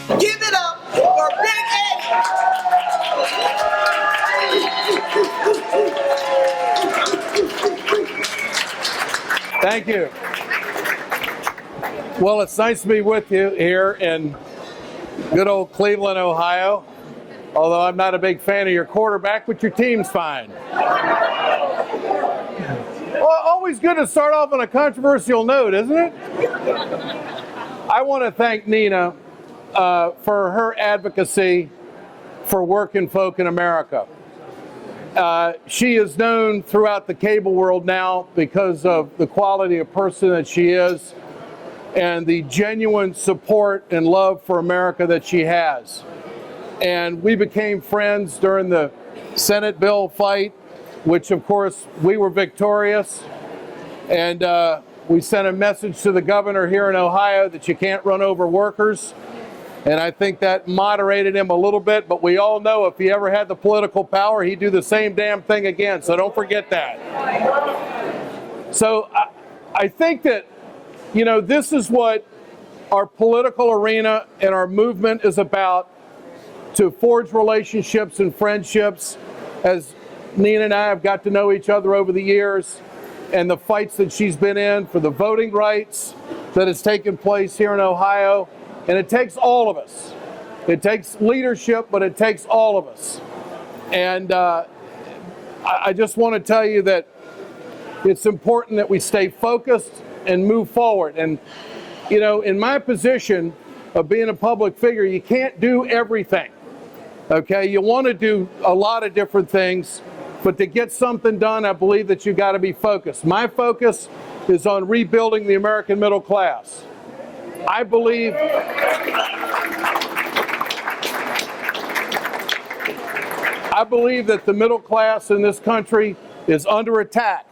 Give it up for Big Eddie. Thank you. Well, it's nice to be with you here in good old Cleveland, Ohio. Although I'm not a big fan of your quarterback, but your team's fine. Well, always good to start off on a controversial note, isn't it? I want to thank Nina for her advocacy for working folk in America. She is known throughout the cable world now because of the quality of person that she is and the genuine support and love for America that she has. And we became friends during the Senate bill fight, which of course we were victorious. And we sent a message to the governor here in Ohio that you can't run over workers. And I think that moderated him a little bit, but we all know if he ever had the political power, he'd do the same damn thing again. So don't forget that. So I think that, you know, this is what our political arena and our movement is about, to forge relationships and friendships. As Nina and I have got to know each other over the years, and the fights that she's been in for the voting rights that has taken place here in Ohio. And it takes all of us. It takes leadership, but it takes all of us. And I just want to tell you that it's important that we stay focused and move forward. And, you know, in my position of being a public figure, you can't do everything. Okay, you want to do a lot of different things, but to get something done, I believe that you got to be focused. My focus is on rebuilding the American middle class. I believe that the middle class in this country is under attack.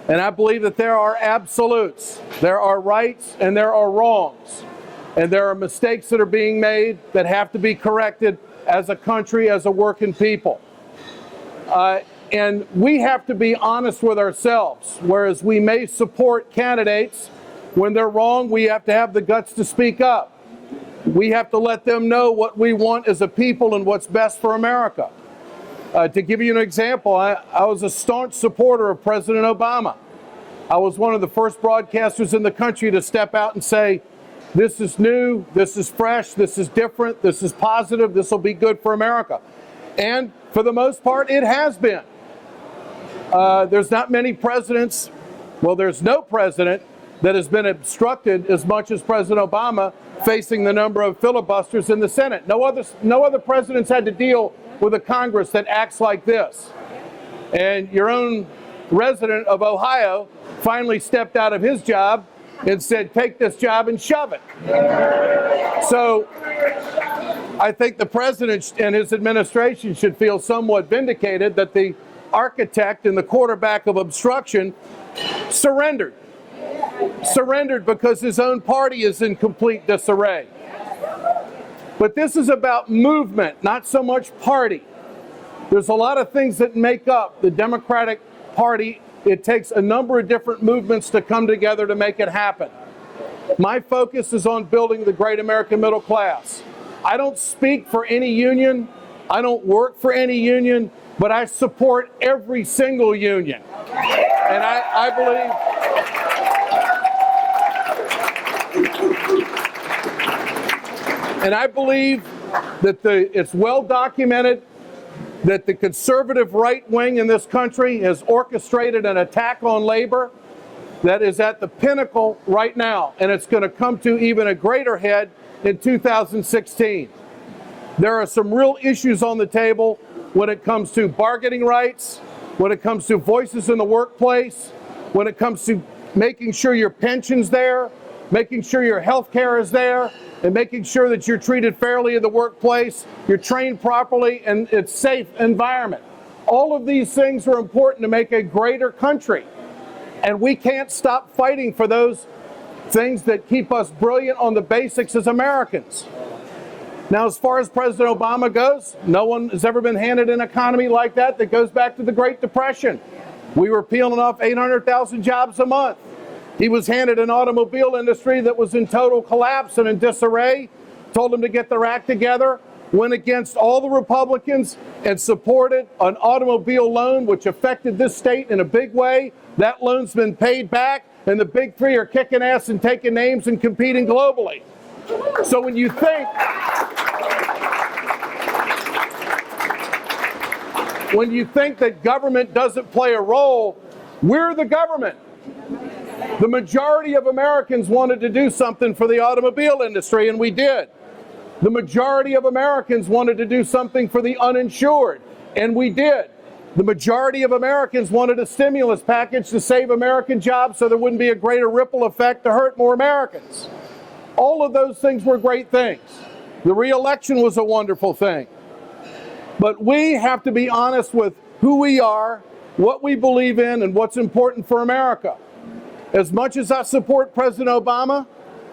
And I believe that there are absolutes. There are rights and there are wrongs. And there are mistakes that are being made that have to be corrected as a country, as a working people. And we have to be honest with ourselves. Whereas we may support candidates, when they're wrong, we have to have the guts to speak up. We have to let them know what we want as a people and what's best for America. To give you an example, I was a staunch supporter of President Obama. I was one of the first broadcasters in the country to step out and say, this is new, this is fresh, this is different, this is positive, this will be good for America. And for the most part, it has been. There's not many presidents, well, there's no president that has been obstructed as much as President Obama, facing the number of filibusters in the Senate. No other presidents had to deal with a Congress that acts like this. And your own resident of Ohio finally stepped out of his job and said, take this job and shove it. So I think the president and his administration should feel somewhat vindicated that the architect and the quarterback of obstruction surrendered because his own party is in complete disarray. But this is about movement, not so much party. There's a lot of things that make up the Democratic Party. It takes a number of different movements to come together to make it happen. My focus is on building the great American middle class. I don't speak for any union. I don't work for any union, but I support every single union. And I believe that it's well documented that the conservative right wing in this country has orchestrated an attack on labor that is at the pinnacle right now, and it's going to come to even a greater head in 2016. There are some real issues on the table when it comes to bargaining rights, when it comes to voices in the workplace, when it comes to making sure your pension's there, making sure your health care is there, and making sure that you're treated fairly in the workplace, you're trained properly, and it's a safe environment. All of these things are important to make a greater country. And we can't stop fighting for those things that keep us brilliant on the basics as Americans. Now, as far as President Obama goes, no one has ever been handed an economy like that goes back to the Great Depression. We were peeling off 800,000 jobs a month. He was handed an automobile industry that was in total collapse and in disarray. told them to get their act together, went against all the Republicans and supported an automobile loan which affected this state in a big way. That loan's been paid back, and the big three are kicking ass and taking names and competing globally. So when you think that government doesn't play a role, we're the government. The majority of Americans wanted to do something for the automobile industry, and we did. The majority of Americans wanted to do something for the uninsured, and we did. The majority of Americans wanted a stimulus package to save American jobs so there wouldn't be a greater ripple effect to hurt more Americans. All of those things were great things. The re-election was a wonderful thing. But we have to be honest with who we are, what we believe in, and what's important for America. As much as I support President Obama,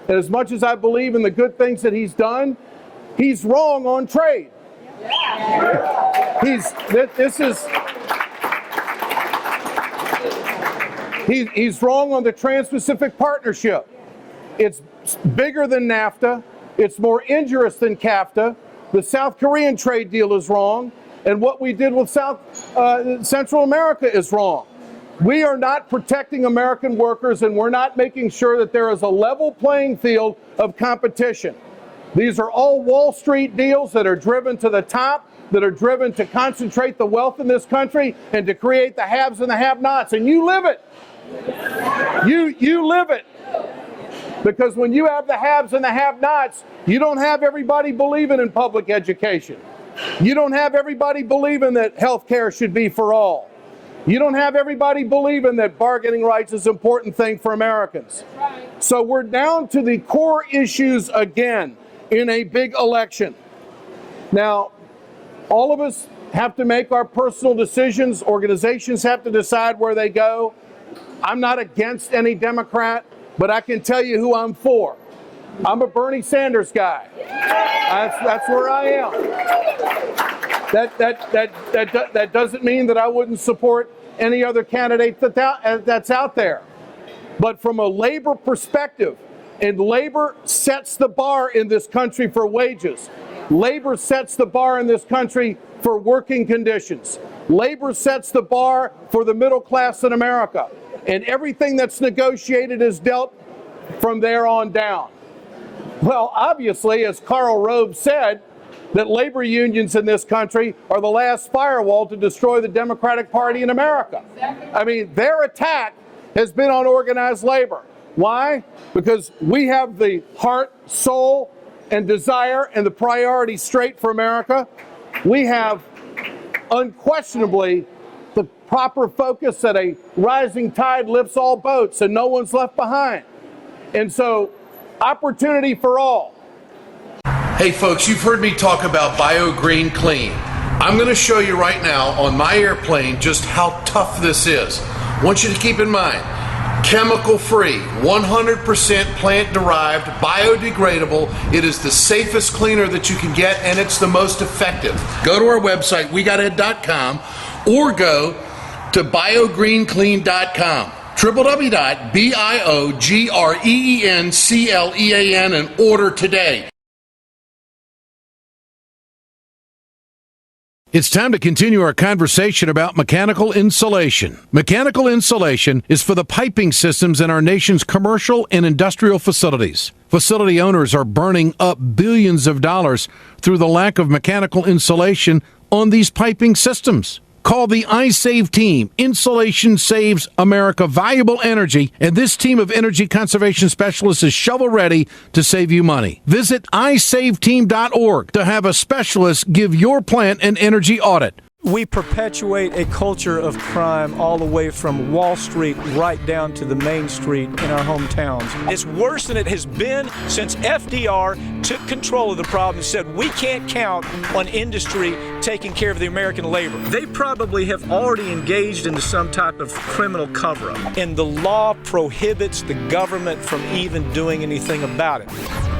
and as much as I believe in the good things that he's done, he's wrong on trade. He's wrong on the Trans-Pacific Partnership. It's bigger than NAFTA. It's more injurious than CAFTA. The South Korean trade deal is wrong. And what we did with Central America is wrong. We are not protecting American workers, and we're not making sure that there is a level playing field of competition. These are all Wall Street deals that are driven to the top, that are driven to concentrate the wealth in this country and to create the haves and the have-nots. And you live it. You live it. Because when you have the haves and the have-nots, you don't have everybody believing in public education. You don't have everybody believing that health care should be for all. You don't have everybody believing that bargaining rights is an important thing for Americans. So we're down to the core issues again in a big election. Now, all of us have to make our personal decisions. Organizations have to decide where they go. I'm not against any Democrat, but I can tell you who I'm for. I'm a Bernie Sanders guy. That's where I am. That doesn't mean that I wouldn't support any other candidate that's out there. But from a labor perspective, and labor sets the bar in this country for wages. Labor sets the bar in this country for working conditions. Labor sets the bar for the middle class in America. And everything that's negotiated is dealt from there on down. Well, obviously, as Karl Rove said, that labor unions in this country are the last firewall to destroy the Democratic Party in America. I mean, their attack has been on organized labor. Why? Because we have the heart, soul, and desire and the priorities straight for America. We have unquestionably the proper focus that a rising tide lifts all boats and no one's left behind. And so, opportunity for all. Hey folks, you've heard me talk about Bio Green Clean. I'm going to show you right now on my airplane just how tough this is. I want you to keep in mind, chemical-free, 100% plant-derived, biodegradable. It is the safest cleaner that you can get, and it's the most effective. Go to our website, wegotted.com, or go to biogreenclean.com. www.biogreenclean and order today. It's time to continue our conversation about mechanical insulation. Mechanical insulation is for the piping systems in our nation's commercial and industrial facilities. Facility owners are burning up billions of dollars through the lack of mechanical insulation on these piping systems. Call the iSave team. Insulation saves America valuable energy, and this team of energy conservation specialists is shovel-ready to save you money. Visit iSaveTeam.org to have a specialist give your plant an energy audit. We perpetuate a culture of crime all the way from Wall Street right down to the main street in our hometowns. It's worse than it has been since FDR took control of the problem and said we can't count on industry taking care of the American labor. They probably have already engaged into some type of criminal cover-up, and the law prohibits the government from even doing anything about it.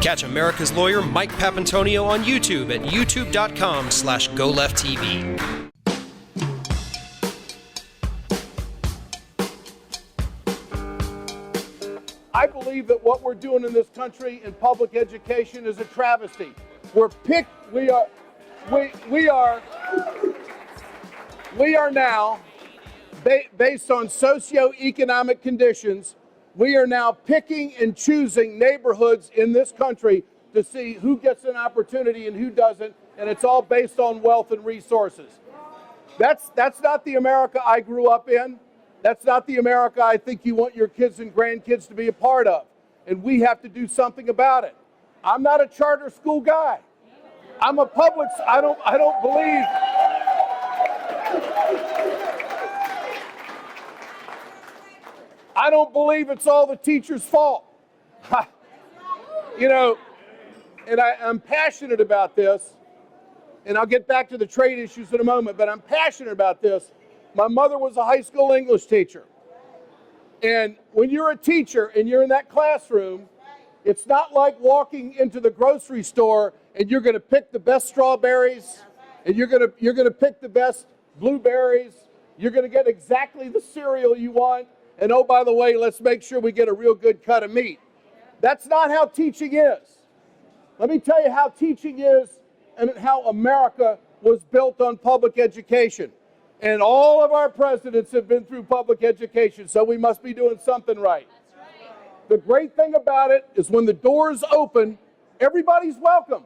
Catch America's lawyer Mike Papantonio on YouTube at youtube.com/GoLeftTV. I believe believe that what we're doing in this country in public education is a travesty. We are now, based on socioeconomic conditions, we are now picking and choosing neighborhoods in this country to see who gets an opportunity and who doesn't, and it's all based on wealth and resources. That's not the America I grew up in. That's not the America I think you want your kids and grandkids to be a part of. And we have to do something about it. I'm not a charter school guy. I'm a public, I don't believe. I don't believe it's all the teacher's fault. You know, and I'm passionate about this, and I'll get back to the trade issues in a moment, but I'm passionate about this. My mother was a high school English teacher. And when you're a teacher and you're in that classroom, it's not like walking into the grocery store and you're going to pick the best strawberries and you're going to pick the best blueberries. You're going to get exactly the cereal you want. And oh, by the way, let's make sure we get a real good cut of meat. That's not how teaching is. Let me tell you how teaching is and how America was built on public education. And all of our presidents have been through public education, so we must be doing something right. The great thing about it is when the doors open, everybody's welcome.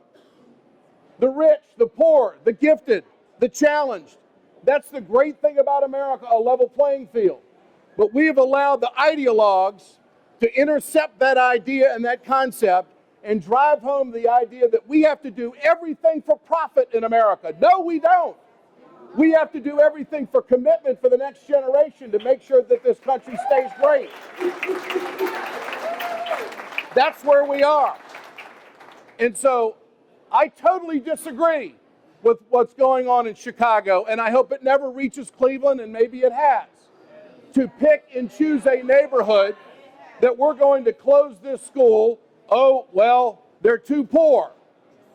The rich, the poor, the gifted, the challenged. That's the great thing about America, a level playing field. But we have allowed the ideologues to intercept that idea and that concept and drive home the idea that we have to do everything for profit in America. No, we don't. We have to do everything for commitment for the next generation to make sure that this country stays great. That's where we are. And so I totally disagree with what's going on in Chicago, and I hope it never reaches Cleveland, and maybe it has, to pick and choose a neighborhood that we're going to close this school. Oh, well, they're too poor.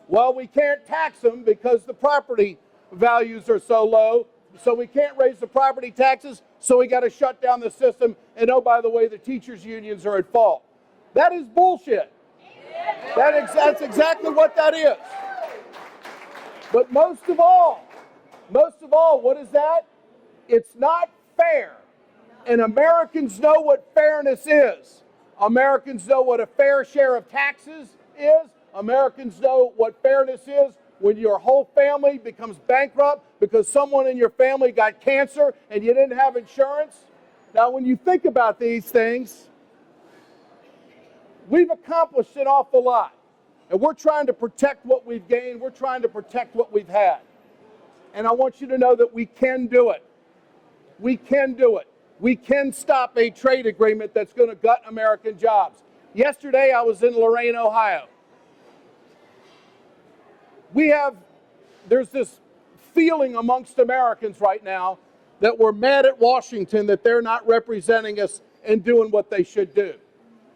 Well, we can't tax them because the property values are so low, so we can't raise the property taxes, so we got to shut down the system, and oh, by the way, the teachers' unions are at fault. That is bullshit. That's exactly what that is. But most of all, what is that? It's not fair. And Americans know what fairness is. Americans know what a fair share of taxes is. Americans know what fairness is when your whole family becomes bankrupt because someone in your family got cancer and you didn't have insurance. Now, when you think about these things, we've accomplished an awful lot. And we're trying to protect what we've gained. We're trying to protect what we've had. And I want you to know that we can do it. We can do it. We can stop a trade agreement that's going to gut American jobs. Yesterday, I was in Lorain, Ohio. There's this feeling amongst Americans right now that we're mad at Washington that they're not representing us and doing what they should do.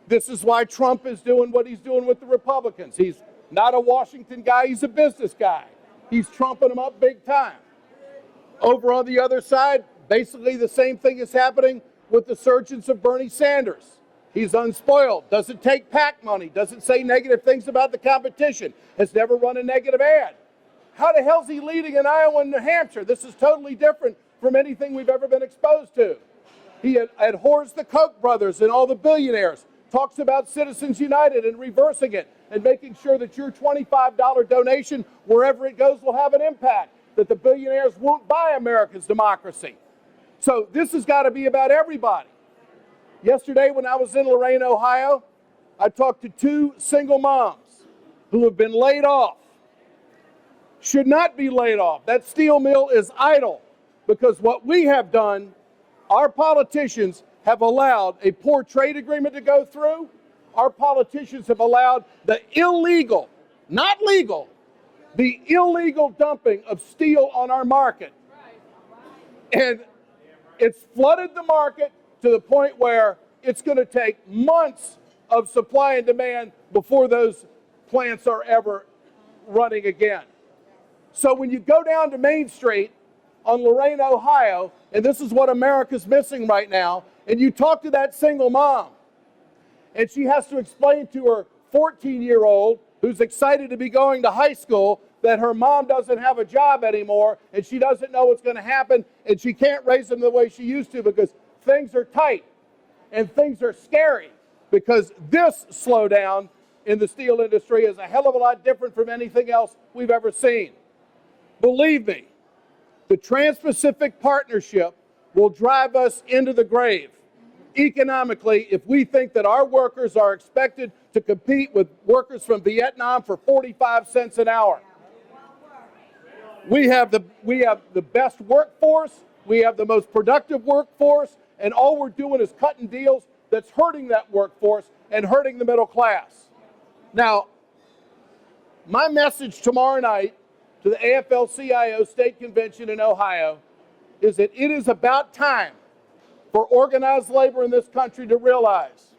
This is why Trump is doing what he's doing with the Republicans. He's not a Washington guy, he's a business guy. He's trumping them up big time. Over on the other side, basically the same thing is happening with the surgence of Bernie Sanders. He's unspoiled, doesn't take PAC money, doesn't say negative things about the competition, has never run a negative ad. How the hell's he leading in Iowa and New Hampshire? This is totally different from anything we've ever been exposed to. He abhors the Koch brothers and all the billionaires, talks about Citizens United and reversing it and making sure that your $25 donation, wherever it goes, will have an impact, that the billionaires won't buy America's democracy. So this has got to be about everybody. Yesterday when I was in Lorain, Ohio, I talked to two single moms who have been laid off. Should not be laid off. That steel mill is idle because what we have done, our politicians have allowed a poor trade agreement to go through. Our politicians have allowed the illegal, not legal, the illegal dumping of steel on our market. And it's flooded the market to the point where it's going to take months of supply and demand before those plants are ever running again. So when you go down to Main Street on Lorain, Ohio, and this is what America's missing right now, and you talk to that single mom, and she has to explain to her 14-year-old who's excited to be going to high school that her mom doesn't have a job anymore and she doesn't know what's going to happen and she can't raise them the way she used to because things are tight and things are scary, because this slowdown in the steel industry is a hell of a lot different from anything else we've ever seen. Believe me, the Trans-Pacific Partnership will drive us into the grave economically if we think that our workers are expected to compete with workers from Vietnam for 45 cents an hour. We have the best workforce, we have the most productive workforce, and all we're doing is cutting deals that's hurting that workforce and hurting the middle class. Now, my message tomorrow night to the AFL-CIO State Convention in Ohio is that it is about time for organized labor in this country to realize,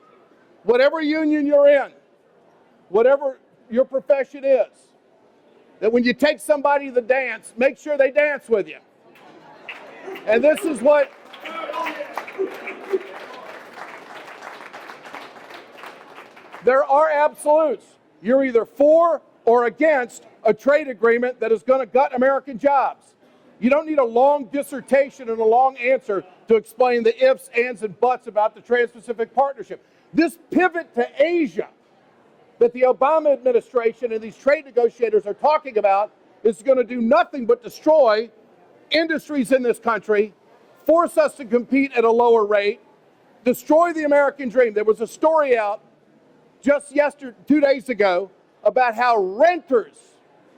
whatever union you're in, whatever your profession is, that when you take somebody to the dance, make sure they dance with you. And this is what there are absolutes. You're either for or against a trade agreement that is going to gut American jobs. You don't need a long dissertation and a long answer to explain the ifs, ands, and buts about the Trans-Pacific Partnership. This pivot to Asia that the Obama administration and these trade negotiators are talking about is going to do nothing but destroy industries in this country, force us to compete at a lower rate, destroy the American dream. There was a story out just 2 days ago about how renters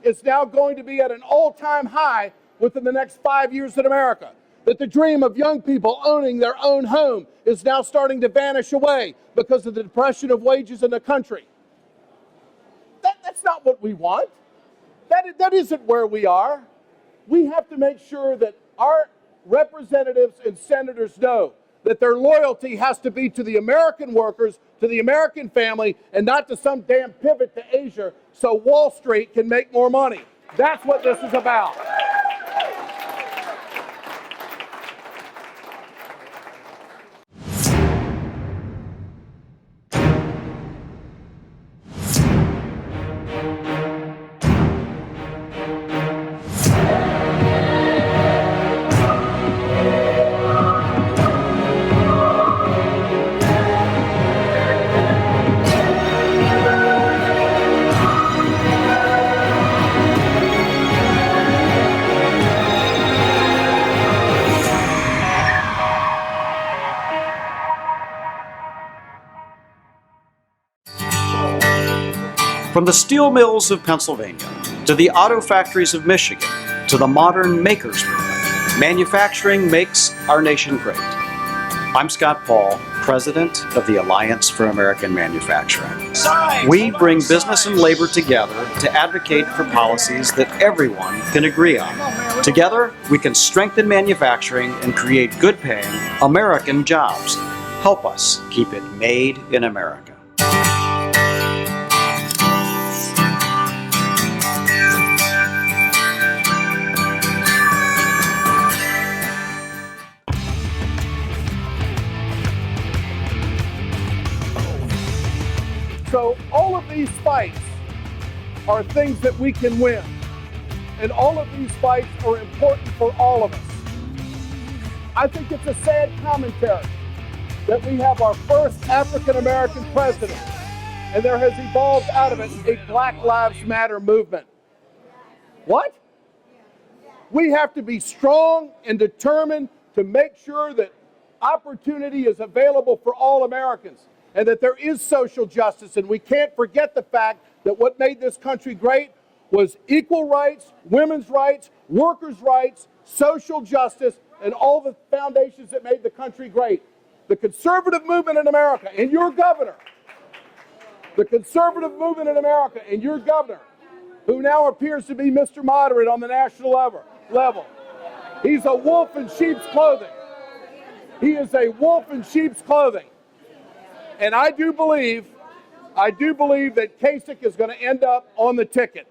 is now going to be at an all-time high within the next 5 years in America. That the dream of young people owning their own home is now starting to vanish away because of the depression of wages in the country. That's not what we want. That isn't where we are. We have to make sure that our representatives and senators know that their loyalty has to be to the American workers, to the American family, and not to some damn pivot to Asia so Wall Street can make more money. That's what this is about. From the steel mills of Pennsylvania, to the auto factories of Michigan, to the modern makers movement, manufacturing makes our nation great. I'm Scott Paul, President of the Alliance for American Manufacturing. We bring business and labor together to advocate for policies that everyone can agree on. Together, we can strengthen manufacturing and create good-paying American jobs. Help us keep it made in America. So all of these fights are things that we can win. And all of these fights are important for all of us. I think it's a sad commentary that we have our first African-American president, and there has evolved out of it a Black Lives Matter movement. What? We have to be strong and determined to make sure that opportunity is available for all Americans, and that there is social justice. And we can't forget the fact that what made this country great was equal rights, women's rights, workers' rights, social justice, and all the foundations that made the country great. The conservative movement in America, and your governor, the conservative movement in America, and your governor, who now appears to be Mr. Moderate on the national level. He's a wolf in sheep's clothing. He is a wolf in sheep's clothing. And I do believe that Kasich is going to end up on the ticket.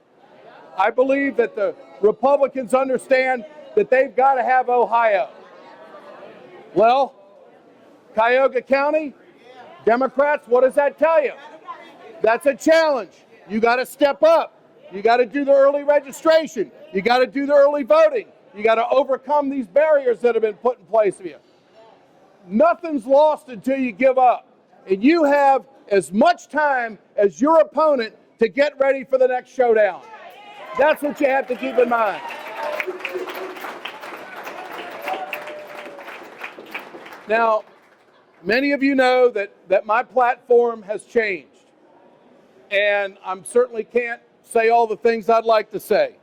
I believe that the Republicans understand that they've got to have Ohio. Well, Cuyahoga County, Democrats, what does that tell you? That's a challenge. You got to step up. You got to do the early registration. You got to do the early voting. You got to overcome these barriers that have been put in place for you. Nothing's lost until you give up. And you have as much time as your opponent to get ready for the next showdown. That's what you have to keep in mind. Now, many of you know that my platform has changed. And I certainly can't say all the things I'd like to say.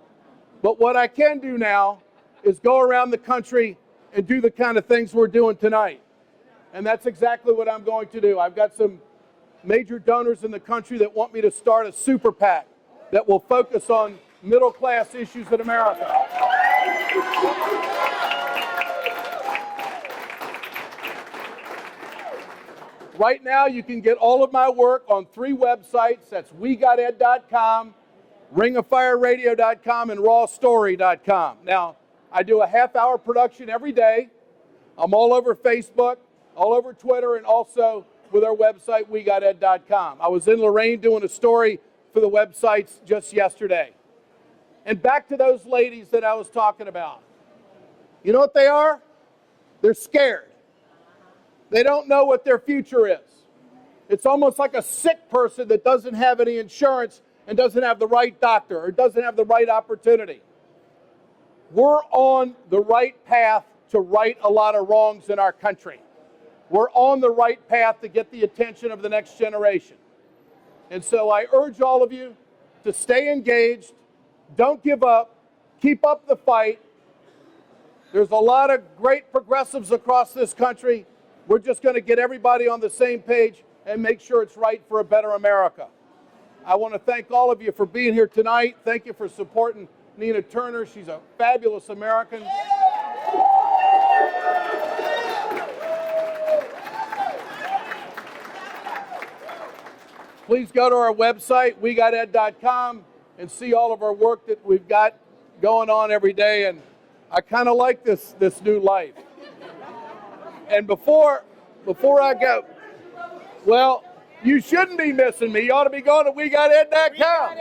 But what I can do now is go around the country and do the kind of things we're doing tonight. And that's exactly what I'm going to do. I've got some major donors in the country that want me to start a super PAC that will focus on middle-class issues in America. Right now, you can get all of my work on 3 websites. That's WeGotEd.com, RingOfFireRadio.com, and RawStory.com. Now, I do a half-hour production every day. I'm all over Facebook, all over Twitter, and also with our website, WeGotEd.com. I was in Lorraine doing a story for the websites just yesterday. And back to those ladies that I was talking about. You know what they are? They're scared. They don't know what their future is. It's almost like a sick person that doesn't have any insurance and doesn't have the right doctor or doesn't have the right opportunity. We're on the right path to right a lot of wrongs in our country. We're on the right path to get the attention of the next generation. And so I urge all of you to stay engaged, don't give up, keep up the fight. There's a lot of great progressives across this country. We're just going to get everybody on the same page and make sure it's right for a better America. I want to thank all of you for being here tonight. Thank you for supporting Nina Turner. She's a fabulous American. Please go to our website, WeGotEd.com, and see all of our work that we've got going on every day. And I kind of like this new life. And before I go, well, you shouldn't be missing me. You ought to be going to WeGotEd.com.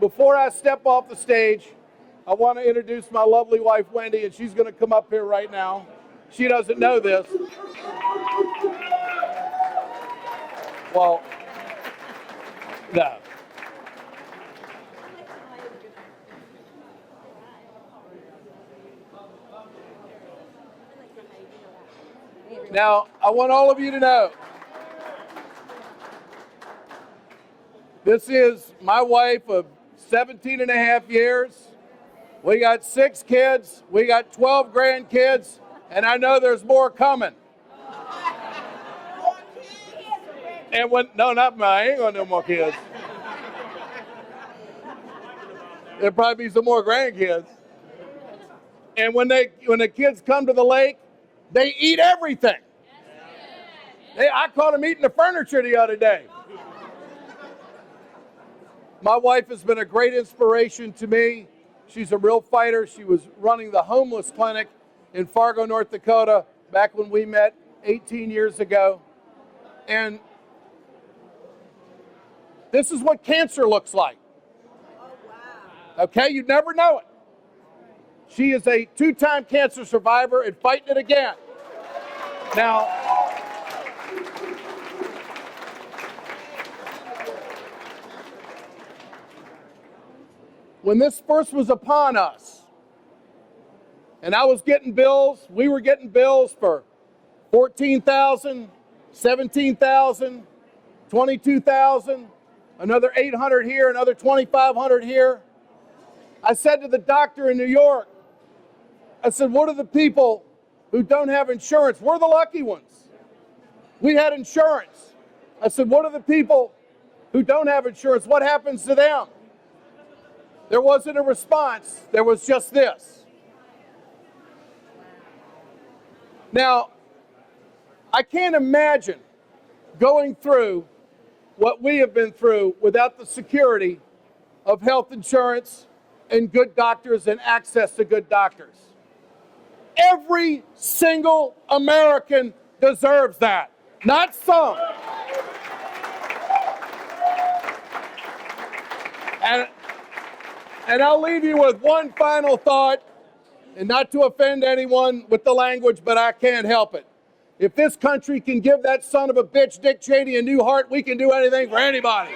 Before I step off the stage, I want to introduce my lovely wife, Wendy, and she's going to come up here right now. She doesn't know this. Well, no. Now, I want all of you to know, this is my wife of 17 and a half years. We got 6 kids. We got 12 grandkids, and I know there's more coming. And no, not mine. I ain't gonna no more kids. There'll probably be some more grandkids. And when the kids come to the lake, they eat everything. I caught them eating the furniture the other day. My wife has been a great inspiration to me. She's a real fighter. She was running the homeless clinic in Fargo, North Dakota, back when we met 18 years ago. And this is what cancer looks like. Okay, you never know it. She is a 2-time cancer survivor and fighting it again. Now, when this first was upon us, and I was getting bills, we were getting bills for $14,000, $17,000, $22,000, another $800 here, another $2,500 here. I said to the doctor in New York, I said, what are the people who don't have insurance? We're the lucky ones. We had insurance. I said, what are the people who don't have insurance? What happens to them? There wasn't a response. There was just this. Now, I can't imagine going through what we have been through without the security of health insurance and good doctors and access to good doctors. Every single American deserves that, not some. And I'll leave you with one final thought, and not to offend anyone with the language, but I can't help it. If this country can give that son of a bitch, Dick Cheney, a new heart, we can do anything for anybody.